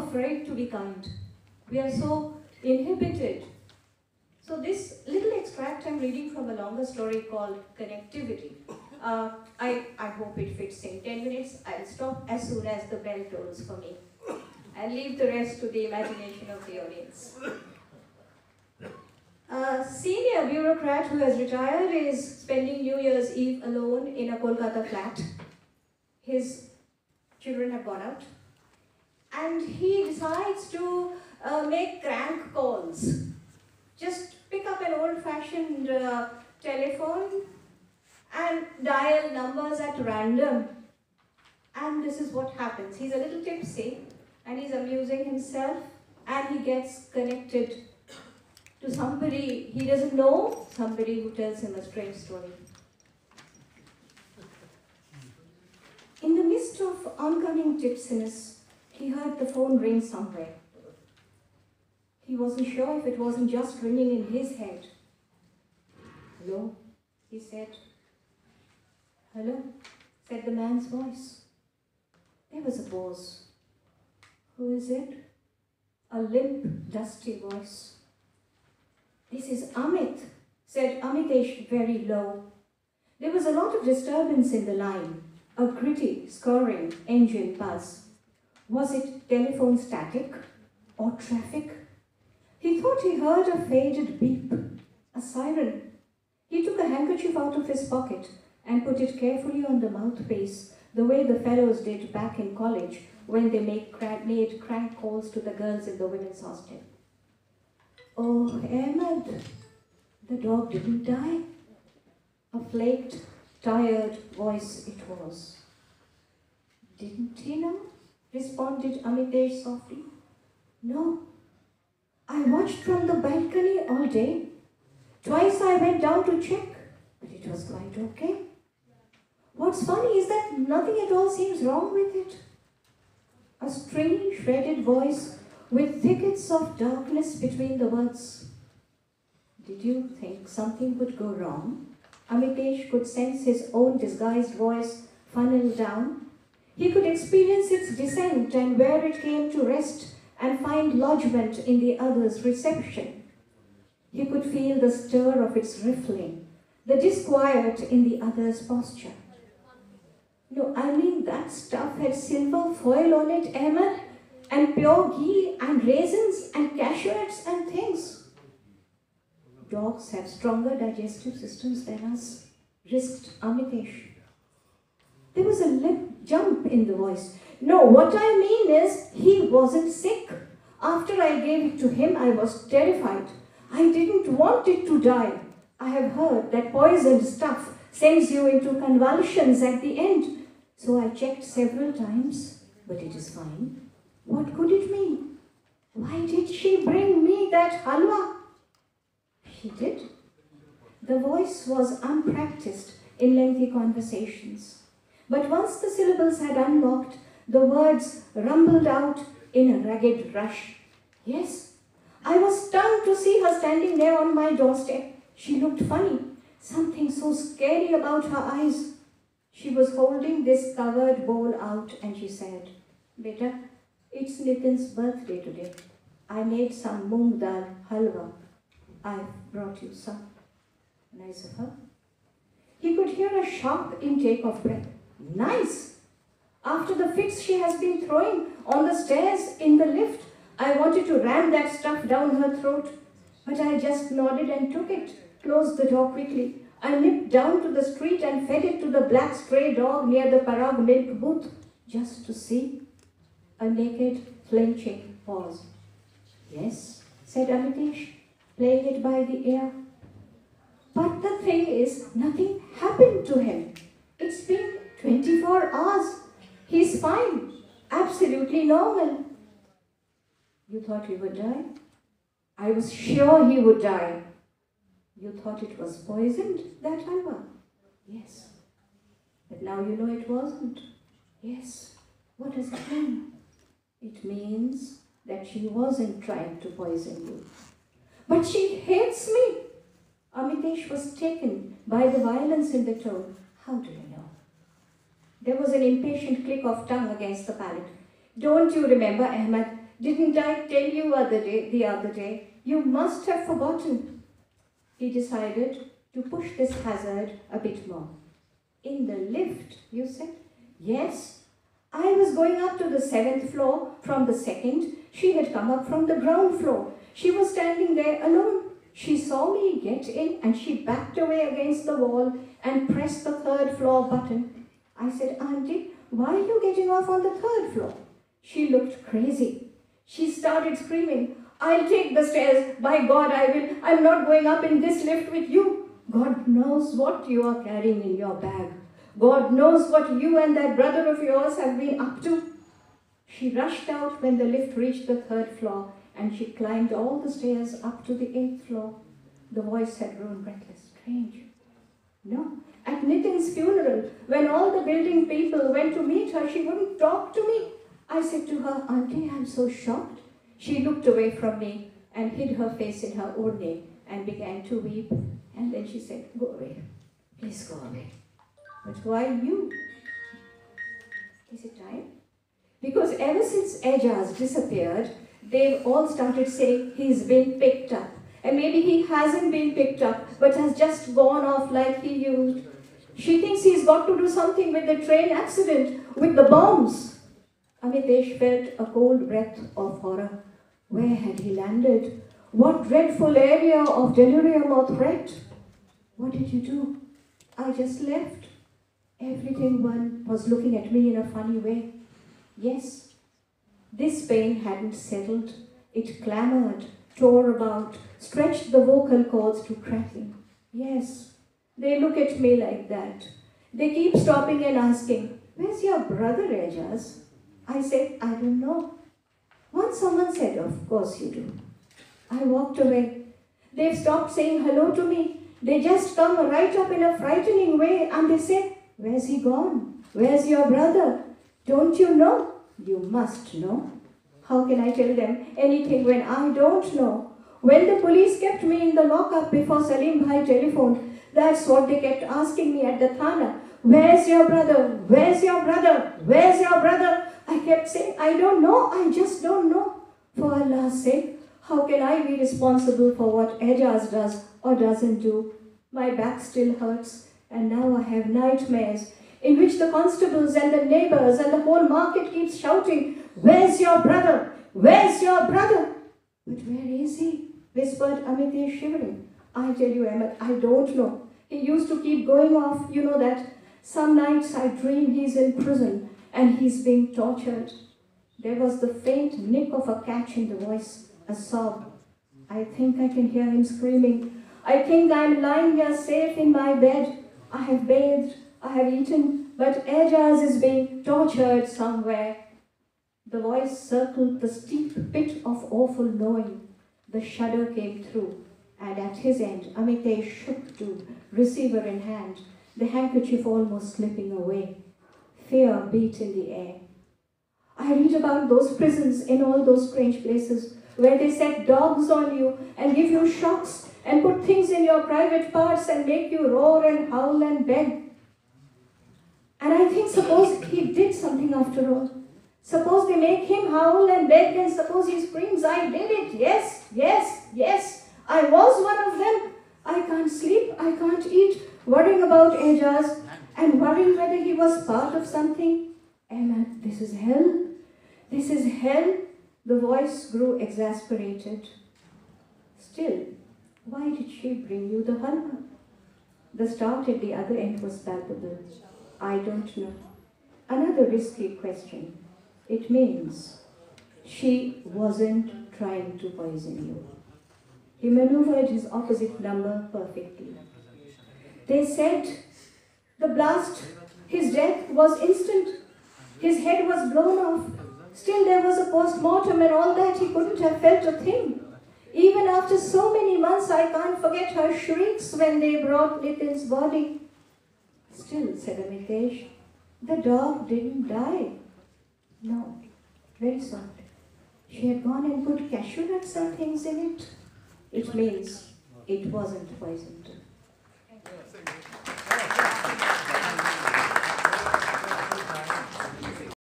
afraid to be kind. We are so inhibited. So this little extract I'm reading from a longer story called Connectivity. I hope it fits in 10 minutes. I'll stop as soon as the bell tolls for me. I'll leave the rest to the imagination of the audience. A senior bureaucrat who has retired is spending New Year's Eve alone in a Kolkata flat. His children have gone out. And he decides to make crank calls. Just pick up an old-fashioned telephone and dial numbers at random. And this is what happens. He's a little tipsy and he's amusing himself and he gets connected to somebody he doesn't know, somebody who tells him a strange story. In the midst of oncoming tipsiness, he heard the phone ring somewhere. He wasn't sure if it wasn't just ringing in his head. "Hello," he said. "Hello," said the man's voice. There was a pause. "Who is it?" A limp, dusty voice. "This is Amit," said Amitesh very low. There was a lot of disturbance in the line, a gritty, scoring engine buzz. Was it telephone static or traffic? He thought he heard a faded beep, a siren. He took a handkerchief out of his pocket and put it carefully on the mouthpiece, the way the fellows did back in college when they made crank calls to the girls in the women's hostel. "Oh, Ahmed, the dog didn't die." A flaked, tired voice it was. "Didn't he know?" responded Amitesh softly. "No. I watched from the balcony all day. Twice I went down to check, but it was quite okay. What's funny is that nothing at all seems wrong with it." A stringy, shredded voice with thickets of darkness between the words. "Did you think something would go wrong?" Amitesh could sense his own disguised voice funnel down. He could experience its descent and where it came to rest and find lodgment in the other's reception. He could feel the stir of its riffling, the disquiet in the other's posture. "No, I mean that stuff had silver foil on it, Ahmed, and pure ghee and raisins and cashew nuts and things." "Dogs have stronger digestive systems than us," risked Amitesh. There was a lip jump in the voice. "No, what I mean is, he wasn't sick. After I gave it to him, I was terrified. I didn't want it to die. I have heard that poisoned stuff sends you into convulsions at the end. So I checked several times, but it is fine." What could it mean? Why did she bring me that halwa? She did. The voice was unpracticed in lengthy conversations. But once the syllables had unlocked, the words rumbled out in a ragged rush. "Yes, I was stunned to see her standing there on my doorstep. She looked funny, something so scary about her eyes. She was holding this covered bowl out and she said, 'Beta, it's Nitin's birthday today. I made some moong dal halwa. I've brought you some.' Nice of her." He could hear a sharp intake of breath. Nice! After the fits she has been throwing on the stairs in the lift, I wanted to ram that stuff down her throat, but I just nodded and took it, closed the door quickly. I nipped down to the street and fed it to the black stray dog near the Parag milk booth, just to see. A naked, flinching pause. "Yes," said Amitesh, playing it by the ear. "But the thing is, nothing happened to him. It's been 24 hours. He's fine, absolutely normal." "You thought he would die?" "I was sure he would die." "You thought it was poisoned, that halwa?" "Yes." "But now you know it wasn't." "Yes." "What does it mean?" "It means that she wasn't trying to poison you." "But she hates me." Amitesh was taken by the violence in the tone. "How do you know?" There was an impatient click of tongue against the palate. "Don't you remember, Ahmed? Didn't I tell you the other day? You must have forgotten. He decided to push this hazard a bit more. In the lift, you said? Yes. I was going up to the 7th floor from the 2nd. She had come up from the ground floor. She was standing there alone. She saw me get in and she backed away against the wall and pressed the 3rd floor button. I said, Auntie, why are you getting off on the 3rd floor? She looked crazy. She started screaming, I'll take the stairs. By God, I will. I'm not going up in this lift with you. God knows what you are carrying in your bag. God knows what you and that brother of yours have been up to. She rushed out when the lift reached the 3rd floor and she climbed all the stairs up to the 8th floor. The voice had grown breathless. Strange. No. At Nitin's funeral, when all the building people went to meet her, she wouldn't talk to me. I said to her, Auntie, I'm so shocked. She looked away from me and hid her face in her urni and began to weep. And then she said, go away. Please go away. But why you? Is it time? Because ever since Ejaz disappeared, they've all started saying he's been picked up. And maybe he hasn't been picked up, but has just gone off like he used. She thinks he's got to do something with the train accident, with the bombs. Amitesh felt a cold breath of horror. Where had he landed? What dreadful area of delirium or threat? What did you do? I just left. Everyone was looking at me in a funny way. Yes, this pain hadn't settled. It clamored, tore about, stretched the vocal cords to cracking. Yes, they look at me like that. They keep stopping and asking, where's your brother, Ejaz? I said, I don't know. Once someone said, of course you do. I walked away. They've stopped saying hello to me. They just come right up in a frightening way and they say, where's he gone? Where's your brother? Don't you know? You must know. How can I tell them anything when I don't know? When the police kept me in the lockup before Salim Bhai telephoned, that's what they kept asking me at the Thana. Where's your brother? Where's your brother? Where's your brother? I kept saying, I don't know. I just don't know. For Allah's sake, how can I be responsible for what Ejaz does or doesn't do? My back still hurts, and now I have nightmares in which the constables and the neighbors and the whole market keeps shouting, where's your brother? Where's your brother? But where is he? Whispered Amitesh, shivering. I tell you, Ahmed, I don't know. He used to keep going off, you know that. Some nights I dream he's in prison and he's being tortured. There was the faint nick of a catch in the voice, a sob. I think I can hear him screaming. I think I'm lying here safe in my bed. I have bathed, I have eaten, but Ejaz is being tortured somewhere. The voice circled the steep pit of awful knowing. The shudder came through, and at his end, Amitesh shook too, receiver in hand, the handkerchief almost slipping away. Fear beat in the air. I read about those prisons in all those strange places where they set dogs on you and give you shocks and put things in your private parts and make you roar and howl and beg. And I think suppose he did something after all. Suppose they make him howl and beg and suppose he screams, I did it, yes, yes, yes, I was one of them. I can't sleep, I can't eat, worrying about Ejaz and worrying whether he was part of something. Emma, this is hell. This is hell. The voice grew exasperated. Still, why did she bring you the halwa? The start at the other end was palpable. I don't know. Another risky question. It means she wasn't trying to poison you. He maneuvered his opposite number perfectly. They said the blast, his death was instant. His head was blown off. Still there was a post-mortem and all that. He couldn't have felt a thing. Even after so many months, I can't forget her shrieks when they brought Nitin's body. Still, said Amitesh, the dog didn't die. No, very soft. She had gone and put cashew nuts and things in it. It means it wasn't poisoned.